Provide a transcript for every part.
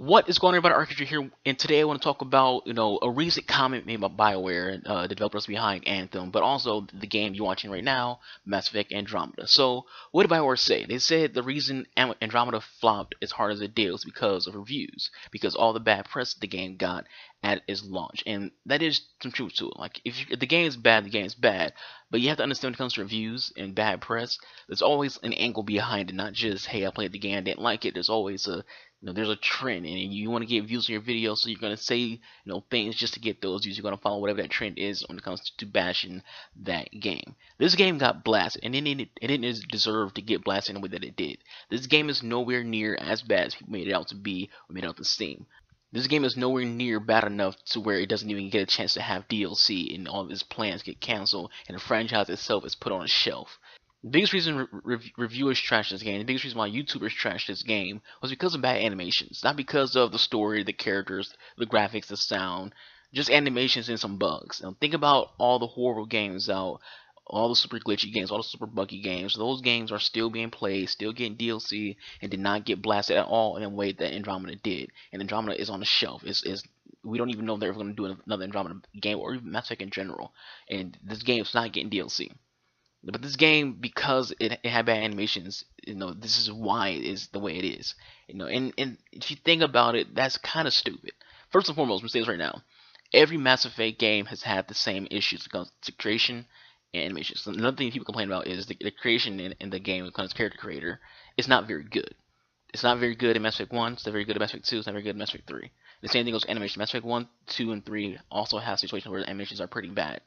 What is going on, everybody? Architecture here, and today I want to talk about a recent comment made by Bioware, the developers behind Anthem, but also the game you're watching right now, Mass Effect Andromeda. So, what did Bioware say? They said the reason Andromeda flopped as hard as it did was because of reviews, because all the bad press the game got at its launch, and that is some truth to it. Like, if the game is bad, the game is bad, but you have to understand when it comes to reviews and bad press, there's always an angle behind it, not just hey, I played the game, I didn't like it. There's always a there's a trend, and you want to get views on your video, so you're gonna say things just to get those views. You're gonna follow whatever that trend is when it comes to bashing that game. This game got blasted, and it didn't deserve to get blasted in the way that it did. This game is nowhere near as bad as people made it out to be or made it out to seem. This game is nowhere near bad enough to where it doesn't even get a chance to have DLC and all of its plans get canceled and the franchise itself is put on a shelf. The biggest reason reviewers trash this game, the biggest reason why YouTubers trash this game was because of bad animations. Not because of the story, the characters, the graphics, the sound, just animations and some bugs. Now, think about all the horrible games out, all the super glitchy games, all the super buggy games. Those games are still being played, still getting DLC, and did not get blasted at all in a way that Andromeda did. And Andromeda is on the shelf. We don't even know if they're going to do another Andromeda game or even Mass Effect in general. And this game is not getting DLC. But this game, because it had bad animations, this is why it is the way it is. And if you think about it, that's kind of stupid. First and foremost, I'm saying this right now. Every Mass Effect game has had the same issues when it comes to creation and animation. So another thing people complain about is the creation in the game when it comes to character creator. It's not very good. It's not very good in Mass Effect 1, it's not very good in Mass Effect 2, it's not very good in Mass Effect 3. The same thing goes with animation. Mass Effect 1, 2, and 3 also have situations where the animations are pretty bad.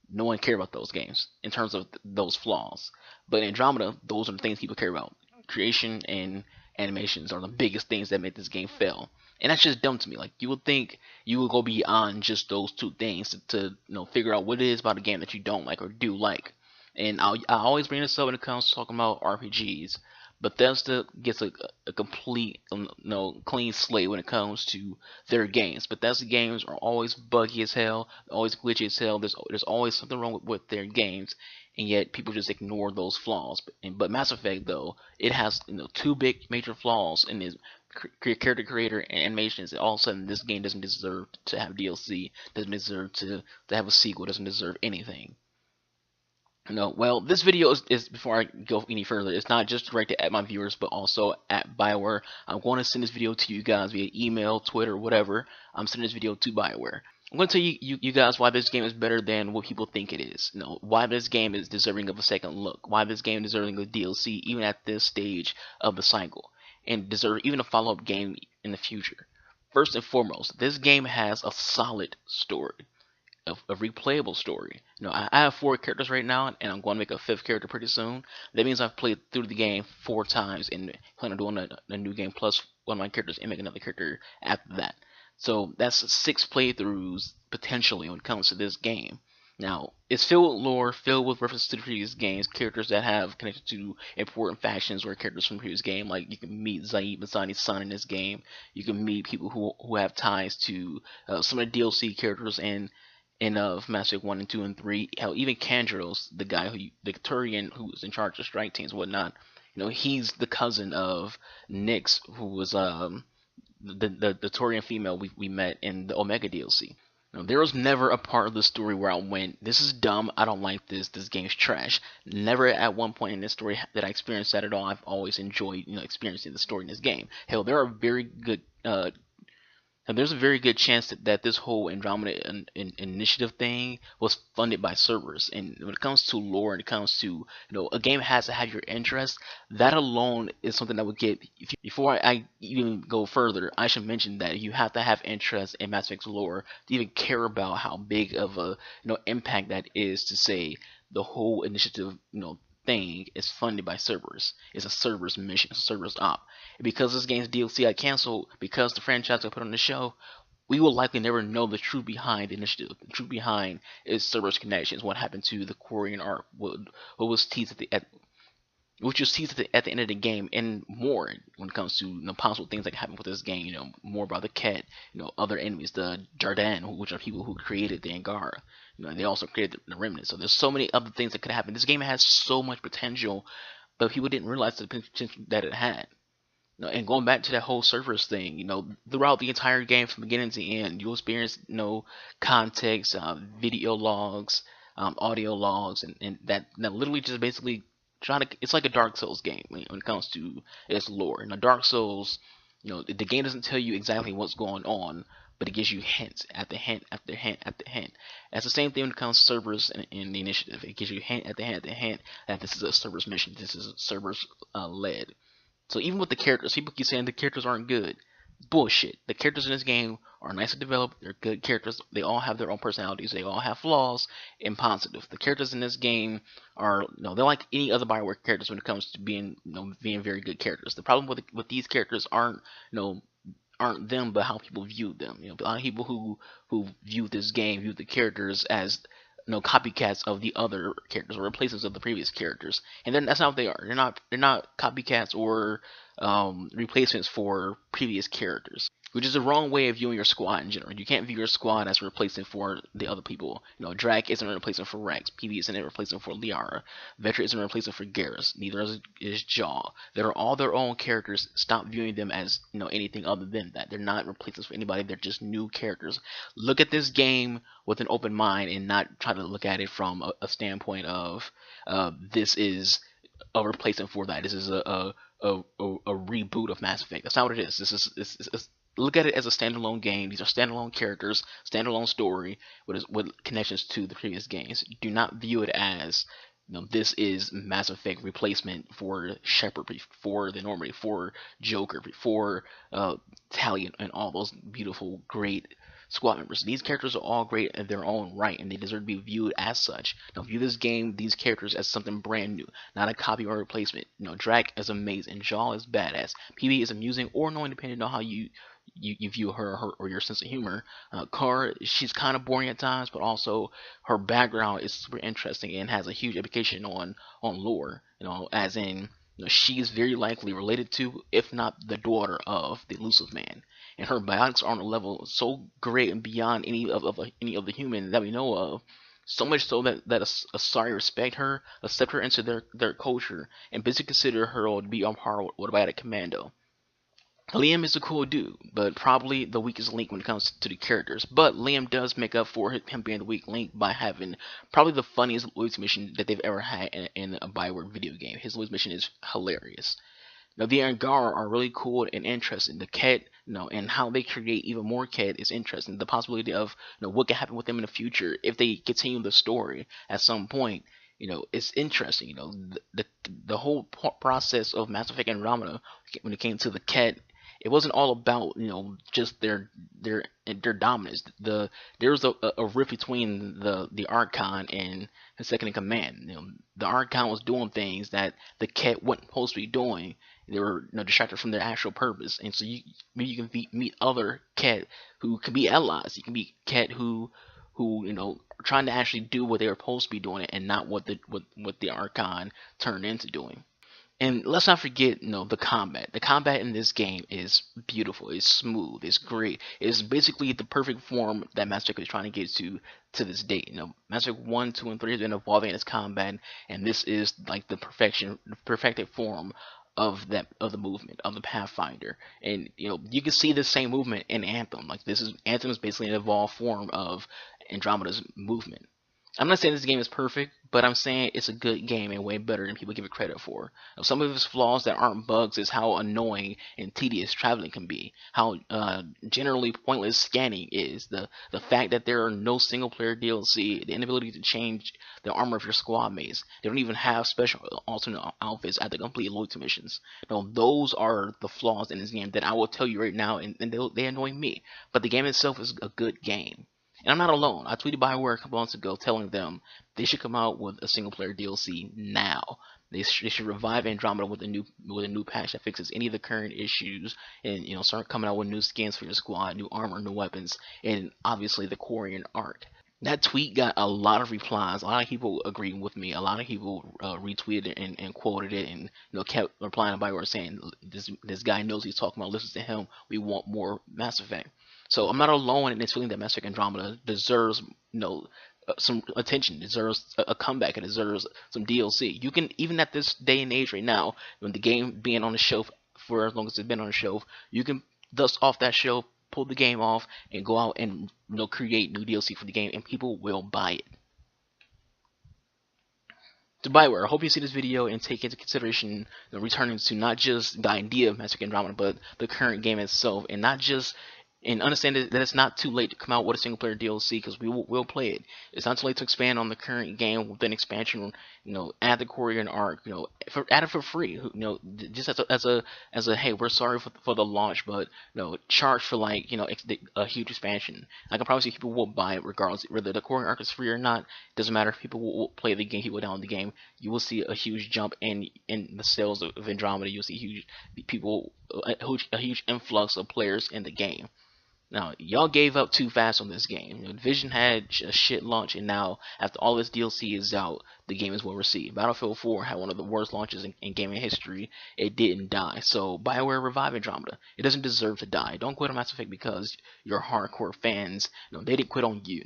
No one cared about those games in terms of those flaws. But in Andromeda, those are the things people care about. Creation and animations are the biggest things that make this game fail. And that's just dumb to me. Like, you would think you would go beyond just those two things to figure out what it is about a game that you don't like or do like. And I always bring this up when it comes to talking about RPGs. Bethesda gets a complete clean slate when it comes to their games. Bethesda games are always buggy as hell, always glitchy as hell. There's always something wrong with their games, and yet people just ignore those flaws. But Mass Effect, though, it has two big major flaws in its character creator and animations. And all of a sudden, this game doesn't deserve to have DLC, doesn't deserve to have a sequel, doesn't deserve anything. No, well, this video is before I go any further, it's not just directed at my viewers, but also at Bioware. I'm going to send this video to you guys via email, Twitter, whatever. I'm sending this video to Bioware. I'm going to tell you guys why this game is better than what people think it is. Why this game is deserving of a second look. Why this game is deserving of DLC even at this stage of the cycle. And deserve even a follow-up game in the future. First and foremost, this game has a solid story. A replayable story. I have 4 characters right now, and I'm going to make a 5th character pretty soon. That means I've played through the game 4 times, and plan on doing a new game plus one of my characters and make another character after that. So that's 6 playthroughs potentially when it comes to this game. Now, it's filled with lore, filled with references to the previous games, characters that have connected to important factions or characters from the previous game. Like, you can meet Zaid Masani's son in this game. You can meet people who have ties to some of the DLC characters and of Mass Effect 1 and 2 and 3. Hell, even Kandros, the guy the Turian who was in charge of strike teams and whatnot, he's the cousin of Nyx, who was the Turian female we met in the Omega DLC. There was never a part of the story where I went, this is dumb, I don't like this game's trash. Never at one point in this story that I experienced that at all. I've always enjoyed experiencing the story in this game. Hell, there are very good and there's a very good chance that this whole Andromeda initiative thing was funded by servers. And when it comes to lore and it comes to, a game has to have your interest, that alone is something that would get, before I even go further, I should mention that you have to have interest in Mass Effect's lore to even care about how big of a, impact that is to say the whole initiative, thing is funded by servers. It's a server's mission, it's a server's op. And because this game's DLC got canceled, because the franchise got put on the show, we will likely never know the truth behind the initiative. The truth behind is servers' connections. What happened to the Quarian arc? What was teased which was teased at the end of the game, and more when it comes to possible things that happen with this game. More about the Ket, other enemies, the Jardin, which are people who created the Angara. They also created the Remnant. So there's so many other things that could happen. This game has so much potential, but people didn't realize the potential that it had. And going back to that whole servers thing, throughout the entire game from beginning to end, you'll experience context, video logs, audio logs, and that literally just basically trying to. It's like a Dark Souls game when it comes to its lore. Now, Dark Souls, the game doesn't tell you exactly what's going on, but it gives you hints after hint after hint after hint. That's the same thing when it comes to servers in the initiative. It gives you hint after hint after hint that this is a server's mission, this is servers led. So even with the characters, people keep saying the characters aren't good. Bullshit. The characters in this game are nicely developed. They're good characters. They all have their own personalities. They all have flaws and positive. The characters in this game are, they're like any other Bioware characters when it comes to being, being very good characters. The problem with these characters aren't them, but how people view them. A lot of people who view this game view the characters as copycats of the other characters or replacements of the previous characters, and then that's not what they are. They're not copycats or replacements for previous characters, which is the wrong way of viewing your squad in general. You can't view your squad as a replacement for the other people. Drake isn't a replacement for Rex. PB isn't a replacement for Liara. Vetra isn't a replacement for Garrus. Neither is Jaw. They're all their own characters. Stop viewing them as anything other than that. They're not replacements for anybody. They're just new characters. Look at this game with an open mind and not try to look at it from a standpoint of this is a replacement for that. This is a reboot of Mass Effect. That's not what it is. This is look at it as a standalone game. These are standalone characters, standalone story with connections to the previous games. Do not view it as this is Mass Effect replacement for Shepard, for the Normandy, for Joker, for Tally, and all those beautiful, great squad members. These characters are all great in their own right, and they deserve to be viewed as such. Now, view this game, these characters, as something brand new, not a copy or replacement. Drac is amazing, Jaw is badass, PB is amusing or annoying depending on how you view her or your sense of humor. Car, she's kind of boring at times, but also her background is super interesting and has a huge implication on lore. As in, she's very likely related to, if not the daughter of, the Elusive Man, and her biotics are on a level so great and beyond any of the human that we know of. So much so that Asari respect her, accept her into their culture, and basically consider her to be on par with a biotic commando. Liam is a cool dude, but probably the weakest link when it comes to the characters. But Liam does make up for him being the weak link by having probably the funniest loyalty mission that they've ever had in a Bioware video game. His loyalty mission is hilarious. Now, the Angara are really cool and interesting. The Ket, and how they create even more Ket is interesting. The possibility of what can happen with them in the future if they continue the story at some point. It's interesting. The whole process of Mass Effect Andromeda when it came to the Ket, it wasn't all about just their dominance. There was a rift between the Archon and his second in command. The Archon was doing things that the Ket wasn't supposed to be doing. They were distracted from their actual purpose, and so you can meet other Ket who can be allies. You can be Ket who are trying to actually do what they were supposed to be doing and not what the Archon turned into doing. And let's not forget, the combat. The combat in this game is beautiful. It's smooth. It's great. It's basically the perfect form that Mass Effect is trying to get to this date. Mass Effect 1, 2, and 3 has been evolving in its combat, and this is like the perfected form of the movement of the Pathfinder. And you can see the same movement in Anthem. Anthem is basically an evolved form of Andromeda's movement. I'm not saying this game is perfect, but I'm saying it's a good game and way better than people give it credit for. Now, some of its flaws that aren't bugs is how annoying and tedious traveling can be, how generally pointless scanning is, the fact that there are no single player DLC, the inability to change the armor of your squad mates. They don't even have special alternate outfits at the complete loyalty missions. Now, those are the flaws in this game that I will tell you right now, and they annoy me. But the game itself is a good game. And I'm not alone. I tweeted Bioware a couple months ago telling them they should come out with a single player DLC now. They should revive Andromeda with a new patch that fixes any of the current issues, and start coming out with new skins for your squad, new armor, new weapons, and obviously the Quarian arc. That tweet got a lot of replies. A lot of people agreed with me. A lot of people retweeted and quoted it, and kept replying to Bioware saying this guy knows he's talking about. Listen to him. We want more Mass Effect. So I'm not alone in this feeling that Mass Effect Andromeda deserves some attention, deserves a comeback, it deserves some DLC. You can, even at this day and age right now, when the game being on the shelf for as long as it's been on the shelf. You can dust off that shelf, pull the game off, and go out and create new DLC for the game, and people will buy it. To Bioware, I hope you see this video and take into consideration returning to not just the idea of Mass Effect Andromeda, but the current game itself, and not just and understand that it's not too late to come out with a single player DLC, because we'll play it. It's not too late to expand on the current game with an expansion. Add the Korean arc. Add it for free. Just as a hey, we're sorry for the launch, but charge for like a huge expansion. I can promise you people will buy it regardless whether the Korean arc is free or not. It doesn't matter if people will play the game, people download the game. You will see a huge jump in the sales of Andromeda. You'll see a huge influx of players in the game. Now, y'all gave up too fast on this game. Division had a shit launch, and now, after all this DLC is out, the game is well received. Battlefield 4 had one of the worst launches in gaming history. It didn't die. So, Bioware revive Andromeda. It doesn't deserve to die. Don't quit on Mass Effect because your hardcore fans, they didn't quit on you,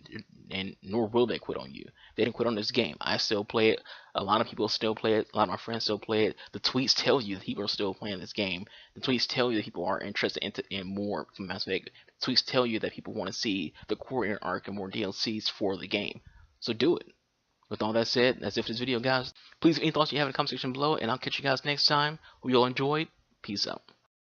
and nor will they quit on you. They didn't quit on this game. I still play it. A lot of people still play it. A lot of my friends still play it. The tweets tell you that people are still playing this game. The tweets tell you that people are interested in more from Mass Effect. Tweets tell you that people want to see the Korean arc and more DLCs for the game. So do it. With all that said, that's it for this video, guys. Please, any thoughts you have in the comment section below, and I'll catch you guys next time. Hope you all enjoyed. Peace out.